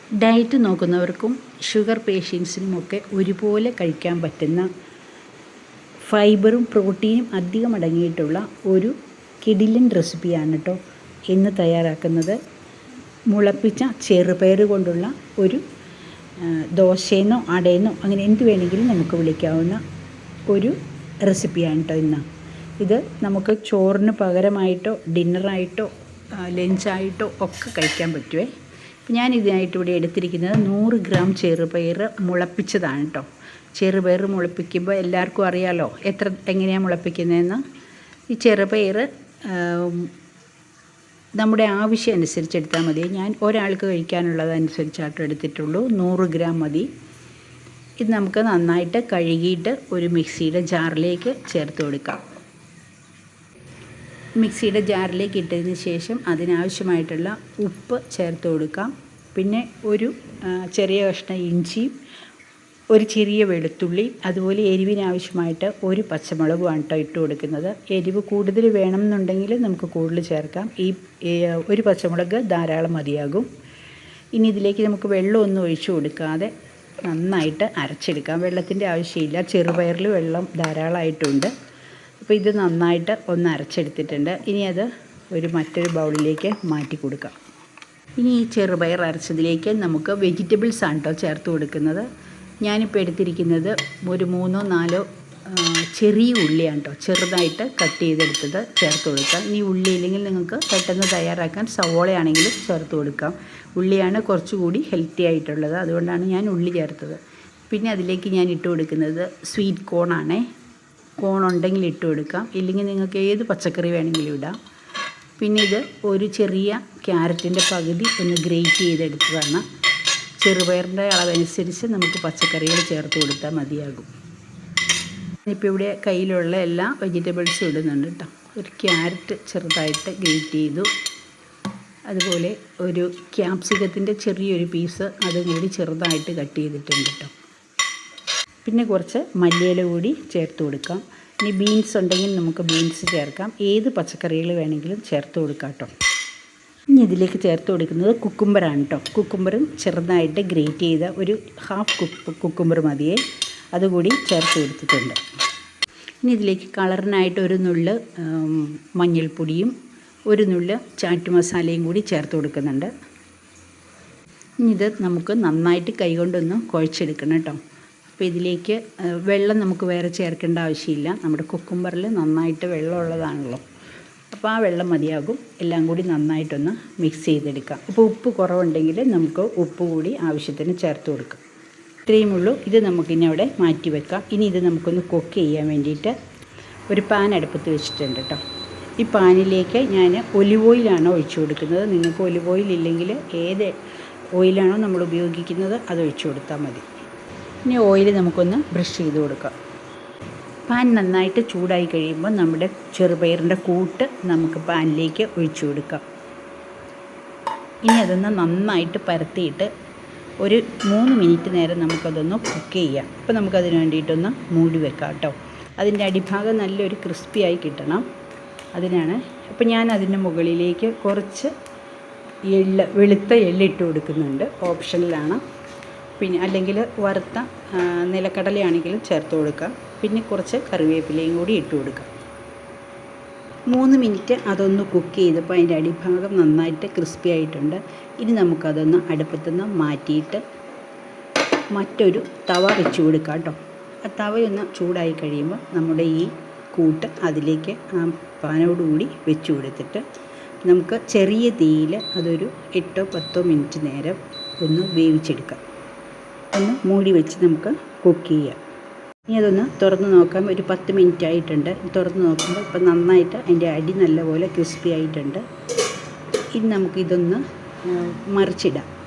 Diet നോക്കുന്നവർക്കും sugar പേഷ്യൻസിനുമൊക്കെ ഒരുപോലെ കഴിക്കാൻ പറ്റുന്ന ഫൈബറും പ്രോട്ടീനും അധികം അടങ്ങിയിട്ടുള്ള ഒരു കിടിലൻ റെസിപ്പിയാണ് കേട്ടോ ഇന്ന് തയ്യാറാക്കുന്നത്. മുളപ്പിച്ച ചെറുപയർ കൊണ്ടുള്ള ഒരു ദോശയെന്നോ അടയെന്നോ അങ്ങനെ എന്ത് വേണമെങ്കിലും നമുക്ക് വിളിക്കാവുന്ന ഒരു റെസിപ്പിയാണ് കേട്ടോ ഇന്ന്. ഇത് നമുക്ക് ചോറിന് പകരമായിട്ടോ ഡിന്നറായിട്ടോ ലഞ്ചായിട്ടോ ഒക്കെ കഴിക്കാൻ പറ്റുമേ. ഞാൻ ഇതിനായിട്ട് ഇവിടെ എടുത്തിരിക്കുന്നത് 100 ഗ്രാം ചെറുപയർ മുളപ്പിച്ചതാണ് കേട്ടോ. ചെറുപയർ മുളപ്പിക്കുമ്പോൾ എല്ലാവർക്കും അറിയാമല്ലോ എങ്ങനെയാണ് മുളപ്പിക്കുന്നതെന്ന്. ഈ ചെറുപയർ നമ്മുടെ ആവശ്യം അനുസരിച്ച് എടുത്താൽ മതി. ഞാൻ ഒരാൾക്ക് കഴിക്കാനുള്ളതനുസരിച്ചാട്ടോ എടുത്തിട്ടുള്ളൂ. 100 ഗ്രാം മതി. ഇത് നമുക്ക് നന്നായിട്ട് കഴുകിയിട്ട് ഒരു മിക്സിയുടെ ജാറിലേക്ക് ചേർത്ത് കൊടുക്കാം. മിക്സിയുടെ ജാറിലേക്ക് ഇട്ടതിന് ശേഷം അതിനാവശ്യമായിട്ടുള്ള ഉപ്പ് ചേർത്ത് കൊടുക്കാം. പിന്നെ ഒരു ചെറിയ കഷ്ണം ഇഞ്ചിയും ഒരു ചെറിയ വെളുത്തുള്ളി, അതുപോലെ എരിവിനാവശ്യമായിട്ട് ഒരു പച്ചമുളകുമാണ് കേട്ടോ ഇട്ട് കൊടുക്കുന്നത്. എരിവ് കൂടുതൽ വേണമെന്നുണ്ടെങ്കിൽ നമുക്ക് കൂടുതൽ ചേർക്കാം. ഒരു പച്ചമുളക് ധാരാളം മതിയാകും. ഇനി ഇതിലേക്ക് നമുക്ക് വെള്ളമൊന്നും ഒഴിച്ചു കൊടുക്കാതെ നന്നായിട്ട് അരച്ചെടുക്കാം. വെള്ളത്തിൻ്റെ ആവശ്യമില്ല, ചെറുപയറിൽ വെള്ളം ധാരാളമായിട്ടുണ്ട്. അപ്പോൾ ഇത് നന്നായിട്ട് ഒന്ന് അരച്ചെടുത്തിട്ടുണ്ട്. ഇനി അത് മറ്റൊരു ബൗളിലേക്ക് മാറ്റി കൊടുക്കാം. ഇനി ഈ ചെറുപയർ അരച്ചതിലേക്ക് നമുക്ക് വെജിറ്റബിൾസ് ആണ് കേട്ടോ ചേർത്ത് കൊടുക്കുന്നത്. ഞാനിപ്പോൾ എടുത്തിരിക്കുന്നത് ഒരു 3-4 ചെറിയ ഉള്ളിയാണ് കേട്ടോ, ചെറുതായിട്ട് കട്ട് ചെയ്തെടുത്തത് ചേർത്ത് കൊടുക്കാം. ഇനി ഉള്ളി ഇല്ലെങ്കിൽ നിങ്ങൾക്ക് പെട്ടെന്ന് തയ്യാറാക്കാൻ സവോളയാണെങ്കിലും ചേർത്ത് കൊടുക്കാം. ഉള്ളിയാണ് കുറച്ചുകൂടി ഹെൽത്തി ആയിട്ടുള്ളത്, അതുകൊണ്ടാണ് ഞാൻ ഉള്ളി ചേർത്തത്. പിന്നെ അതിലേക്ക് ഞാൻ ഇട്ട് കൊടുക്കുന്നത് സ്വീറ്റ് കോണാണേ. കോൺ ഉണ്ടെങ്കിൽ ഇട്ട് കൊടുക്കാം, ഇല്ലെങ്കിൽ നിങ്ങൾക്ക് ഏത് പച്ചക്കറി വേണമെങ്കിലും ഇടാം. പിന്നെ ഇത് ഒരു ചെറിയ ക്യാരറ്റിൻ്റെ പകുതി ഒന്ന് ഗ്രേറ്റ് ചെയ്തെടുത്തതാണ്. ചെറുപയറിൻ്റെ അളവനുസരിച്ച് നമുക്ക് പച്ചക്കറികൾ ചേർത്ത് കൊടുത്താൽ മതിയാകും. ഇപ്പോൾ ഇവിടെ കയ്യിലുള്ള എല്ലാ വെജിറ്റബിൾസും ഇടുന്നുണ്ട് കേട്ടോ. ഒരു ക്യാരറ്റ് ചെറുതായിട്ട് ഗ്രേറ്റ് ചെയ്തു, അതുപോലെ ഒരു ക്യാപ്സിക്കത്തിൻ്റെ ചെറിയൊരു പീസ് അതും കൂടി ചെറുതായിട്ട് കട്ട് ചെയ്തിട്ടുണ്ട് കേട്ടോ. പിന്നെ കുറച്ച് മല്ലിയില കൂടി ചേർത്ത് കൊടുക്കാം. ഇനി ബീൻസ് ഉണ്ടെങ്കിൽ നമുക്ക് ബീൻസ് ചേർക്കാം, ഏത് പച്ചക്കറികൾ വേണമെങ്കിലും ചേർത്ത് കൊടുക്കാം കേട്ടോ. ഇനി ഇതിലേക്ക് ചേർത്ത് കൊടുക്കുന്നത് കുക്കുംബറാണ് കേട്ടോ. കുക്കുംബറും ചെറുതായിട്ട് ഗ്രേറ്റ് ചെയ്ത ഒരു ഹാഫ് കുക്കുംബർ മതിയേ, അതുകൂടി ചേർത്ത് കൊടുത്തിട്ടുണ്ട്. ഇനി ഇതിലേക്ക് കളറിനായിട്ട് ഒരു നുള്ള് മഞ്ഞൾപ്പൊടിയും ഒരു നുള്ള് ചാറ്റ് മസാലയും കൂടി ചേർത്ത് കൊടുക്കുന്നുണ്ട്. ഇനി ഇത് നമുക്ക് നന്നായിട്ട് കൈകൊണ്ടൊന്ന് കുഴച്ചെടുക്കണം കേട്ടോ. അപ്പോൾ ഇതിലേക്ക് വെള്ളം നമുക്ക് വേറെ ചേർക്കേണ്ട ആവശ്യമില്ല, നമ്മുടെ കുക്കുംബറിൽ നന്നായിട്ട് വെള്ളമുള്ളതാണല്ലോ, അപ്പോൾ ആ വെള്ളം മതിയാകും. എല്ലാം കൂടി നന്നായിട്ടൊന്ന് മിക്സ് ചെയ്തെടുക്കാം. ഇപ്പോൾ ഉപ്പ് കുറവുണ്ടെങ്കിൽ നമുക്ക് ഉപ്പ് കൂടി ആവശ്യത്തിന് ചേർത്ത് കൊടുക്കാം. ഇത്രയും ഉള്ളൂ. ഇത് നമുക്കിനി അവിടെ മാറ്റി വെക്കാം. ഇനി ഇത് നമുക്കൊന്ന് കുക്ക് ചെയ്യാൻ വേണ്ടിയിട്ട് ഒരു പാൻ അടുപ്പത്ത് വെച്ചിട്ടുണ്ട് കേട്ടോ. ഈ പാനിലേക്ക് ഞാൻ ഒലിവ് ഓയിലാണ് ഒഴിച്ചു കൊടുക്കുന്നത്. നിങ്ങൾക്ക് ഒലിവ് ഓയിൽ ഇല്ലെങ്കിൽ ഏത് ഓയിലാണോ നമ്മൾ ഉപയോഗിക്കുന്നത് അത് ഒഴിച്ചു കൊടുത്താൽ മതി. ഇനി ഓയിൽ നമുക്കൊന്ന് ബ്രഷ് ചെയ്ത് കൊടുക്കാം. പാൻ നന്നായിട്ട് ചൂടായി കഴിയുമ്പോൾ നമ്മുടെ ചെറുപയറിൻ്റെ കൂട്ട് നമുക്ക് പാനിലേക്ക് ഒഴിച്ചു കൊടുക്കാം. ഇനി അതൊന്ന് നന്നായിട്ട് പരത്തിയിട്ട് ഒരു 3 മിനിറ്റ് നേരം നമുക്കതൊന്ന് കുക്ക് ചെയ്യാം. അപ്പോൾ നമുക്കതിന് വേണ്ടിയിട്ടൊന്ന് മൂടി വെക്കാം കേട്ടോ. അതിൻ്റെ അടിഭാഗം നല്ലൊരു ക്രിസ്പിയായി കിട്ടണം, അതിനാണ്. അപ്പോൾ ഞാൻ അതിൻ്റെ മുകളിലേക്ക് കുറച്ച് വെളുത്ത എള്ളിട്ട് കൊടുക്കുന്നുണ്ട്, ഓപ്ഷനിലാണ്. പിന്നെ അല്ലെങ്കിൽ വറുത്ത നിലക്കടലയാണെങ്കിലും ചേർത്ത് കൊടുക്കാം. പിന്നെ കുറച്ച് കറിവേപ്പിലയും കൂടി ഇട്ട് കൊടുക്കാം. 3 മിനിറ്റ് അതൊന്ന് കുക്ക് ചെയ്തപ്പോൾ അതിൻ്റെ അടിഭാഗം നന്നായിട്ട് ക്രിസ്പി ആയിട്ടുണ്ട്. ഇനി നമുക്കതൊന്ന് അടുപ്പത്തുനിന്ന് മാറ്റിയിട്ട് മറ്റൊരു തവ വെച്ച് കൊടുക്കാം കേട്ടോ. ആ തവയൊന്ന് ചൂടായി കഴിയുമ്പോൾ നമ്മുടെ ഈ കൂട്ട് അതിലേക്ക് ആ പാനോടുകൂടി വെച്ച് കൊടുത്തിട്ട് നമുക്ക് ചെറിയ തീയിൽ അതൊരു 8-10 മിനിറ്റ് നേരം ഒന്ന് വേവിച്ചെടുക്കാം. ഒന്ന് മൂടി വെച്ച് നമുക്ക് കുക്ക് ചെയ്യാം. ഇനി അതൊന്ന് തുറന്ന് നോക്കാം. ഒരു 10 മിനിറ്റ് ആയിട്ടുണ്ട്. തുറന്ന് നോക്കുമ്പോൾ ഇപ്പം നന്നായിട്ട് അതിൻ്റെ അടി നല്ലപോലെ ക്രിസ്പി ആയിട്ടുണ്ട്. ഇനി നമുക്കിതൊന്ന്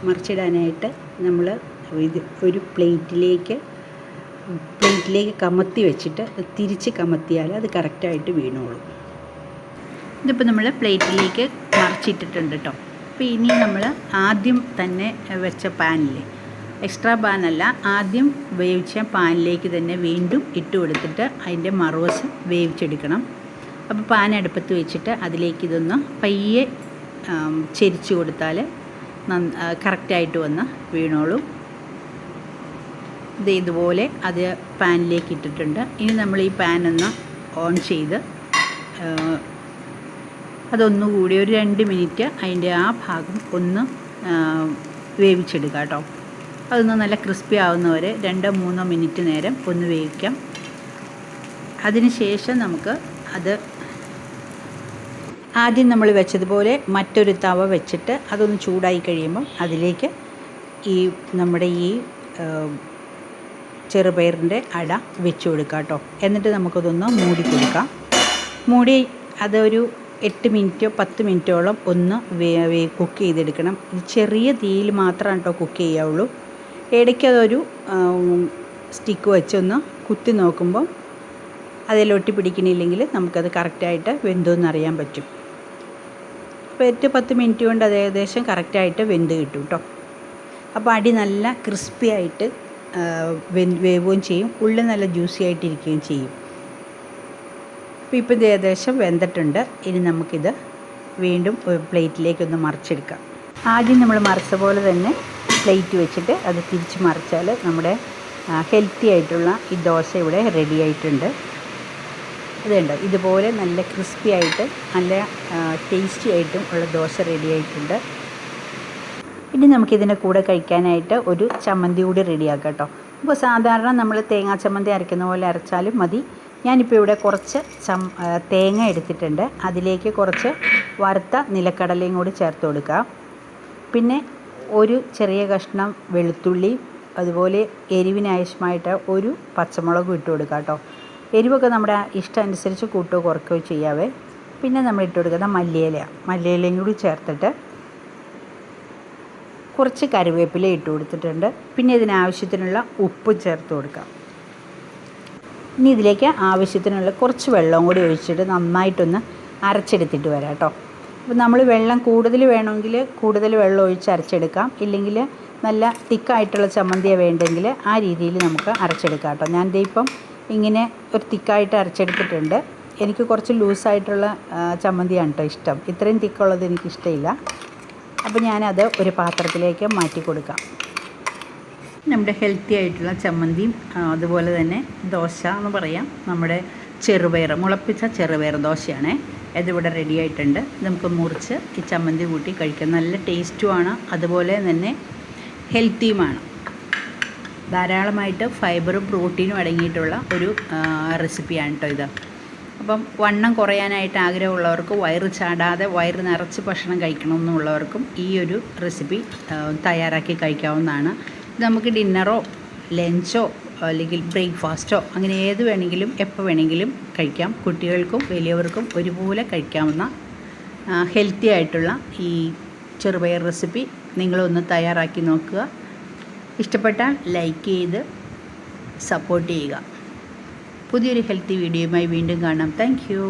മറിച്ചിടാനായിട്ട് നമ്മൾ ഒരു പ്ലേറ്റിലേക്ക് കമത്തി വെച്ചിട്ട് തിരിച്ച് കമത്തിയാൽ അത് കറക്റ്റായിട്ട് വീണോളും. ഇതിപ്പോൾ നമ്മൾ പ്ലേറ്റിലേക്ക് മറിച്ചിട്ടിട്ടുണ്ട് കേട്ടോ. അപ്പോൾ ഇനി നമ്മൾ ആദ്യം തന്നെ വെച്ച പാനിൽ, എക്സ്ട്രാ പാനല്ല, ആദ്യം വേവിച്ച പാനിലേക്ക് തന്നെ വീണ്ടും ഇട്ട് കൊടുത്തിട്ട് അതിൻ്റെ മറുവശം വേവിച്ചെടുക്കണം. അപ്പോൾ പാൻ അടുപ്പത്ത് വെച്ചിട്ട് അതിലേക്ക് ഇതൊന്ന് പയ്യെ ചെരിച്ച് കൊടുത്താൽ കറക്റ്റായിട്ട് വന്ന് വീണോളും. ഇതുപോലെ അത് പാനിലേക്ക് ഇട്ടിട്ടുണ്ട്. ഇനി നമ്മൾ ഈ പാൻ ഒന്ന് ഓൺ ചെയ്ത് അതൊന്നുകൂടി ഒരു 2 മിനിറ്റ് അതിൻ്റെ ആ ഭാഗം ഒന്ന് വേവിച്ചെടുക്കുക കേട്ടോ. അതൊന്ന് നല്ല ക്രിസ്പി ആവുന്നവരെ 2-3 മിനിറ്റ് നേരം ഒന്ന് വേവിക്കാം. അതിന് ശേഷം നമുക്ക് അത് ആദ്യം നമ്മൾ വെച്ചതുപോലെ മറ്റൊരു തവ വെച്ചിട്ട് അതൊന്ന് ചൂടായി കഴിയുമ്പം അതിലേക്ക് നമ്മുടെ ഈ ചെറുപയറിൻ്റെ അട വെച്ച് കൊടുക്കാം കേട്ടോ. എന്നിട്ട് നമുക്കതൊന്ന് മൂടി കൊടുക്കാം. മൂടി അതൊരു 8 മിനിറ്റോ 10 മിനിറ്റോളം ഒന്ന് കുക്ക് ചെയ്തെടുക്കണം. ചെറിയ തീയിൽ മാത്രമാണ് കേട്ടോ കുക്ക് ചെയ്യാവുള്ളൂ. ഇടയ്ക്ക് അതൊരു സ്റ്റിക്ക് വെച്ചൊന്ന് കുത്തി നോക്കുമ്പോൾ അതിലൊട്ടി പിടിക്കണില്ലെങ്കിൽ നമുക്കത് കറക്റ്റായിട്ട് വെന്തോന്നറിയാൻ പറ്റും. അപ്പോൾ 8-10 മിനിറ്റ് കൊണ്ട് അത് ഏകദേശം കറക്റ്റായിട്ട് വെന്ത് കിട്ടും കേട്ടോ. അപ്പോൾ അടി നല്ല ക്രിസ്പി ആയിട്ട് വേവുകയും ചെയ്യും, ഉള്ളിൽ നല്ല ജ്യൂസി ആയിട്ടിരിക്കുകയും ചെയ്യും. അപ്പോൾ ഇത് ഏകദേശം വെന്തിട്ടുണ്ട്. ഇനി നമുക്കിത് വീണ്ടും ഒരു പ്ലേറ്റിലേക്കൊന്ന് മറിച്ചെടുക്കാം. ആദ്യം നമ്മൾ മറിച്ച പോലെ തന്നെ പ്ലേറ്റ് വെച്ചിട്ട് അത് തിരിച്ച് മറിച്ചാൽ നമ്മുടെ ഹെൽത്തി ആയിട്ടുള്ള ഈ ദോശ ഇവിടെ റെഡി ആയിട്ടുണ്ട്. അതുണ്ട്, ഇതുപോലെ നല്ല ക്രിസ്പി ആയിട്ട് നല്ല ടേസ്റ്റി ആയിട്ടും ഉള്ള ദോശ റെഡി ആയിട്ടുണ്ട്. ഇനി നമുക്കിതിൻ്റെ കൂടെ കഴിക്കാനായിട്ട് ഒരു ചമ്മന്തി കൂടി റെഡിയാക്കാം കേട്ടോ. അപ്പോൾ സാധാരണ നമ്മൾ തേങ്ങാ ചമ്മന്തി അരയ്ക്കുന്ന പോലെ അരച്ചാലും മതി. ഞാനിപ്പോൾ ഇവിടെ കുറച്ച് തേങ്ങ എടുത്തിട്ടുണ്ട്. അതിലേക്ക് കുറച്ച് വറുത്ത നിലക്കടലയും കൂടി ചേർത്ത് കൊടുക്കാം. പിന്നെ ഒരു ചെറിയ കഷ്ണം വെളുത്തുള്ളി, അതുപോലെ എരിവിനാവശ്യമായിട്ട് ഒരു പച്ചമുളകും ഇട്ട് കൊടുക്കാം കേട്ടോ. എരിവൊക്കെ നമ്മുടെ ഇഷ്ടം അനുസരിച്ച് കൂട്ടുകയോ കുറയ്ക്കുകയോ ചെയ്യാവേ. പിന്നെ നമ്മൾ ഇട്ട് കൊടുക്കുന്ന മല്ലിയിലയും കൂടി ചേർത്തിട്ട് കുറച്ച് കറിവേപ്പില ഇട്ട് കൊടുത്തിട്ടുണ്ട്. പിന്നെ ഇതിനാവശ്യത്തിനുള്ള ഉപ്പ് ചേർത്ത് കൊടുക്കാം. ഇനി ഇതിലേക്ക് ആവശ്യത്തിനുള്ള കുറച്ച് വെള്ളം കൂടി ഒഴിച്ചിട്ട് നന്നായിട്ടൊന്ന് അരച്ചെടുത്തിട്ട് വരാം കേട്ടോ. അപ്പോൾ നമ്മൾ വെള്ളം കൂടുതൽ വേണമെങ്കിൽ കൂടുതൽ വെള്ളം ഒഴിച്ച് അരച്ചെടുക്കാം. ഇല്ലെങ്കിൽ നല്ല തിക്കായിട്ടുള്ള ചമ്മന്തിയാണ് വേണ്ടെങ്കിൽ ആ രീതിയിൽ നമുക്ക് അരച്ചെടുക്കാം കേട്ടോ. ഞാൻ ഇപ്പം ഇങ്ങനെ ഒരു തിക്കായിട്ട് അരച്ചെടുത്തിട്ടുണ്ട്. എനിക്ക് കുറച്ച് ലൂസായിട്ടുള്ള ചമ്മന്തിയാണ് കേട്ടോ ഇഷ്ടം. ഇത്രയും തിക്കുള്ളത് എനിക്കിഷ്ടമില്ല. അപ്പോൾ ഞാനത് ഒരു പാത്രത്തിലേക്ക് മാറ്റി കൊടുക്കാം. നമ്മുടെ ഹെൽത്തി ആയിട്ടുള്ള ചമ്മന്തിയും അതുപോലെ തന്നെ ദോശ എന്ന് പറയാം. നമ്മുടെ ചെറുപയർ, മുളപ്പിച്ച ചെറുപയർ ദോശയാണ്. ഇതിവിടെ റെഡി ആയിട്ടുണ്ട്. നമുക്ക് മുറിച്ച് ഈ ചമ്മന്തി കൂട്ടി കഴിക്കാൻ നല്ല ടേസ്റ്റുമാണ്, അതുപോലെ തന്നെ ഹെൽത്തിയുമാണ്. ധാരാളമായിട്ട് ഫൈബറും പ്രോട്ടീനും അടങ്ങിയിട്ടുള്ള ഒരു റെസിപ്പിയാണ് കേട്ടോ ഇത്. അപ്പം വണ്ണം കുറയാനായിട്ട് ആഗ്രഹമുള്ളവർക്ക്, വയറ് ചാടാതെ വയറ് നിറച്ച് ഭക്ഷണം കഴിക്കണമെന്നുള്ളവർക്കും ഈ ഒരു റെസിപ്പി തയ്യാറാക്കി കഴിക്കാവുന്നതാണ്. ഇത് നമുക്ക് ഡിന്നറോ ലഞ്ചോ അല്ലെങ്കിൽ ബ്രേക്ക്ഫാസ്റ്റോ അങ്ങനെ ഏത് വേണമെങ്കിലും എപ്പോൾ വേണമെങ്കിലും കഴിക്കാം. കുട്ടികൾക്കും വലിയവർക്കും ഒരുപോലെ കഴിക്കാവുന്ന ഹെൽത്തി ആയിട്ടുള്ള ഈ ചെറുപയർ റെസിപ്പി നിങ്ങളൊന്ന് തയ്യാറാക്കി നോക്കുക. ഇഷ്ടപ്പെട്ടാൽ ലൈക്ക് ചെയ്ത് സപ്പോർട്ട് ചെയ്യുക. പുതിയൊരു ഹെൽത്തി വീഡിയോയുമായി വീണ്ടും കാണാം. Thank you.